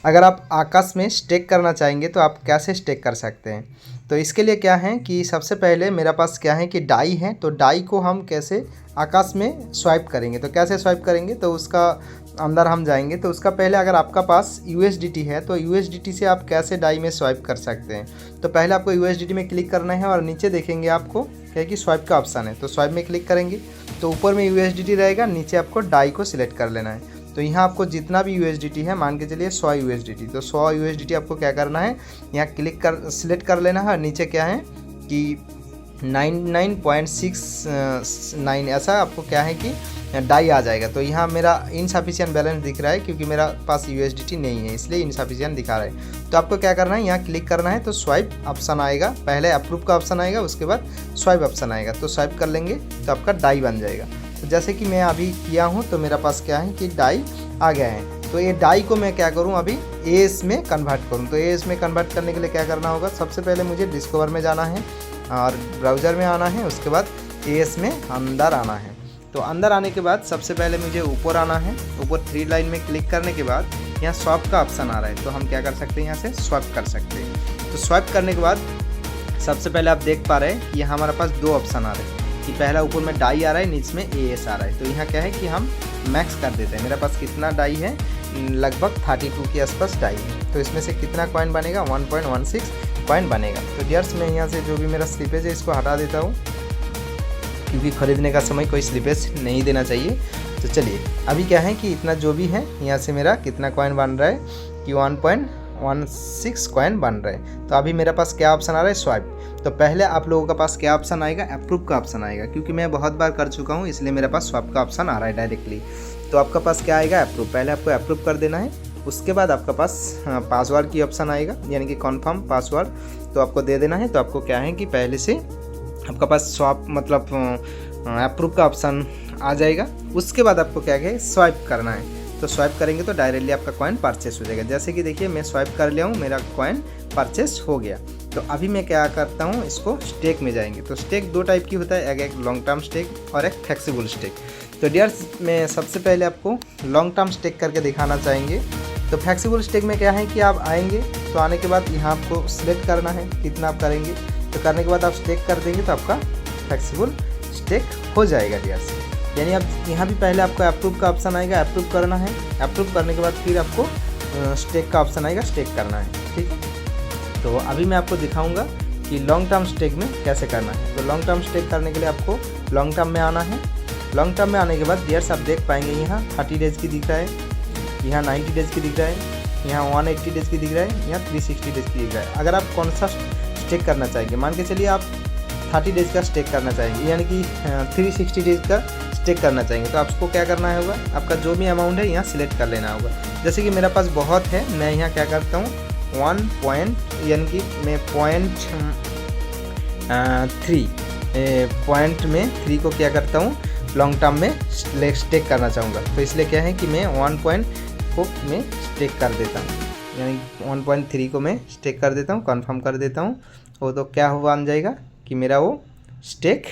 अगर आप आकाश में स्टेक करना चाहेंगे तो आप कैसे स्टेक कर सकते हैं। तो इसके लिए क्या है कि सबसे पहले मेरे पास क्या है कि डाई है, तो डाई को हम कैसे आकाश में स्वाइप करेंगे। तो कैसे स्वाइप करेंगे, तो उसका अंदर हम जाएंगे। तो उसका पहले अगर आपका पास USDT है तो USDT से आप कैसे डाई में स्वाइप कर सकते हैं। तो पहले आपको USDT में क्लिक करना है और नीचे देखेंगे आपको क्या है कि स्वाइप का ऑप्शन है। तो स्वाइप में क्लिक करेंगे तो ऊपर में USDT रहेगा, नीचे आपको डाई को सिलेक्ट कर लेना है। तो यहाँ आपको जितना भी USDT है, मान के चलिए 100 USDT, तो 100 USDT आपको क्या करना है, यहाँ क्लिक कर सिलेक्ट कर लेना है। नीचे क्या है कि 99.69 ऐसा आपको क्या है कि डाई आ जाएगा। तो यहाँ मेरा इनसफिशिएंट बैलेंस दिख रहा है क्योंकि मेरा पास USDT नहीं है, इसलिए इनसफिशिएंट दिखा रहा है। तो आपको क्या करना है, यहाँ क्लिक करना है तो स्वाइप ऑप्शन आएगा, पहले अप्रूव का ऑप्शन आएगा, उसके बाद स्वाइप ऑप्शन आएगा। तो स्वाइप कर लेंगे तो आपका डाई बन जाएगा। तो जैसे कि मैं अभी किया हूँ तो मेरा पास क्या है कि डाई आ गया है। तो ये डाई को मैं क्या करूँ, अभी AS में कन्वर्ट करूँ। तो AS में कन्वर्ट करने के लिए क्या करना होगा, सबसे पहले मुझे डिस्कवर में जाना है और ब्राउज़र में आना है, उसके बाद AS में अंदर आना है। तो अंदर आने के बाद सबसे पहले मुझे ऊपर आना है। ऊपर 3 लाइन में क्लिक करने के बाद यहाँ स्वैप का ऑप्शन आ रहा है, तो हम क्या कर सकते हैं, यहाँ से स्वैप कर सकते हैं। तो स्वैप करने के बाद सबसे पहले आप देख पा रहे हैं कि यहाँ हमारे पास 2 ऑप्शन आ रहे हैं कि पहला ऊपर में डाई आ रहा है, नीचे में AS आ रहा है। तो यहाँ क्या है कि हम मैक्स कर देते हैं। मेरे पास कितना डाई है, लगभग 32 के आसपास डाई है। तो इसमें से कितना कॉइन बनेगा, 1.16 कॉइन बनेगा। तो डियर्स मैं यहाँ से जो भी मेरा स्लिपेज है इसको हटा देता हूँ क्योंकि ख़रीदने का समय कोई स्लिपेज नहीं देना चाहिए। तो चलिए अभी क्या है कि इतना जो भी है यहाँ से मेरा कितना कॉइन बन रहा है कि 1.16 कॉइन बन रहा है। तो अभी मेरे पास क्या ऑप्शन आ रहा है, स्वाइप। तो पहले आप लोगों के पास क्या ऑप्शन आएगा, अप्रूव का ऑप्शन आएगा। क्योंकि मैं बहुत बार कर चुका हूँ इसलिए मेरे पास स्वाइप का ऑप्शन आ रहा है डायरेक्टली। तो आपका पास क्या आएगा, अप्रूव। पहले आपको अप्रूव कर देना है, उसके बाद आपका पास पासवर्ड की ऑप्शन आएगा, यानी कि कन्फर्म पासवर्ड। तो आपको दे देना है। तो आपको क्या है कि पहले से आपका पास स्वाप मतलब अप्रूव का ऑप्शन आ जाएगा। उसके बाद आपको क्या है, स्वाइप करना है। तो स्वाइप करेंगे तो डायरेक्टली आपका कॉइन परचेस हो जाएगा। जैसे कि देखिए मैं स्वाइप कर लिया हूँ, मेरा कॉइन परचेस हो गया। तो अभी मैं क्या करता हूँ, इसको स्टेक में जाएंगे। तो स्टेक 2 टाइप की होता है, एक लॉन्ग टर्म स्टेक और एक फ्लेक्सिबल स्टेक। तो डियर्स मैं सबसे पहले आपको लॉन्ग टर्म स्टेक करके दिखाना चाहेंगे। तो फ्लेक्सिबल स्टेक में क्या है कि आप आएंगे, तो आने के बाद यहाँ आपको सिलेक्ट करना है कितना आप करेंगे। तो करने के बाद आप स्टेक कर देंगे तो आपका फ्लेक्सिबल स्टेक हो जाएगा डियर्स। यानी अब यहाँ भी पहले आपको अप्रूव का ऑप्शन आएगा, अप्रूव करना है। अप्रूव करने के बाद फिर आपको स्टेक का ऑप्शन आएगा, स्टेक करना है। ठीक है, तो अभी मैं आपको दिखाऊंगा कि लॉन्ग टर्म स्टेक में कैसे करना है। तो लॉन्ग टर्म स्टेक करने के लिए आपको लॉन्ग टर्म में आना है। लॉन्ग टर्म में आने के बाद डियर्स आप देख पाएंगे यहाँ 30 डेज़ की दिख रहा है, यहाँ 90 डेज़ की दिख रहा है, यहाँ 180 डेज़ की दिख रहा है, यहाँ 360 डेज़ की दिख रहा है। अगर आप कौन सा स्टेक करना चाहेंगे, मान के चलिए आप 30 डेज़ का स्टेक करना चाहेंगे, यानी कि 360 डेज़ का स्टेक करना चाहेंगे, तो आपको क्या करना होगा, आपका जो भी अमाउंट है यहाँ सिलेक्ट कर लेना होगा। जैसे कि मेरा पास बहुत है, मैं यहाँ क्या करता हूँ 1 पॉइंट, यानी कि मैं 0.3 को क्या करता हूँ लॉन्ग टर्म में स्टेक करना चाहूँगा। तो इसलिए क्या है कि मैं 1 पॉइंट को मैं स्टेक कर देता हूँ, यानी 1.3 को मैं स्टेक कर देता हूँ, कंफर्म कर देता हूँ। वो तो क्या हुआ बन जाएगा कि मेरा वो स्टेक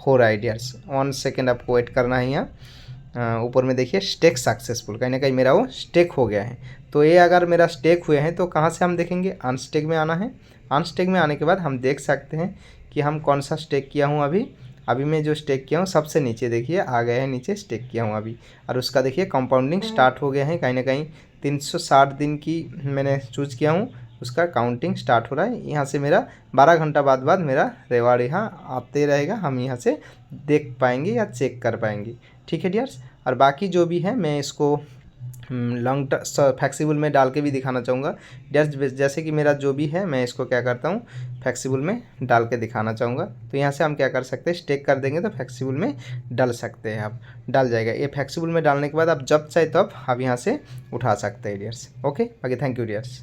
हो रहा है डियर्स। 1 सेकेंड आपको वेट करना है। यहाँ ऊपर में देखिए स्टेक सक्सेसफुल, कहीं ना कहीं मेरा वो स्टेक हो गया है। तो ये अगर मेरा स्टेक हुए हैं तो कहाँ से हम देखेंगे, अनस्टेक में आना है। अनस्टेक में आने के बाद हम देख सकते हैं कि हम कौन सा स्टेक किया हूँ। अभी मैं जो स्टेक किया हूँ सबसे नीचे देखिए आ गया है, नीचे स्टेक किया हूँ अभी, और उसका देखिए कंपाउंडिंग स्टार्ट हो गया है। कहीं ना कहीं 360 दिन की मैंने चूज़ किया हूँ, उसका काउंटिंग स्टार्ट हो रहा है। यहाँ से मेरा 12 घंटा बाद मेरा रिवार्ड यहाँ आते रहेगा, हम यहाँ से देख पाएंगे या चेक कर पाएंगे। ठीक है डियर्स, और बाकी जो भी है मैं इसको लॉन्ग फ्लेक्सिबल में डाल के भी दिखाना चाहूँगा डियर्स। जैसे कि मेरा जो भी है मैं इसको क्या करता हूँ फ्लेक्सिबल में डाल के दिखाना चाहूँगा। तो यहाँ से हम क्या कर सकते हैं, स्टेक कर देंगे तो फ्लेक्सिबल में डाल सकते हैं, आप डाल जाएगा। ये फ्लेक्सिबल में डालने के बाद आप जब चाहे तब आप यहाँ से उठा सकते हैं डियर्स। ओके, बाकी थैंक यू डियर्स।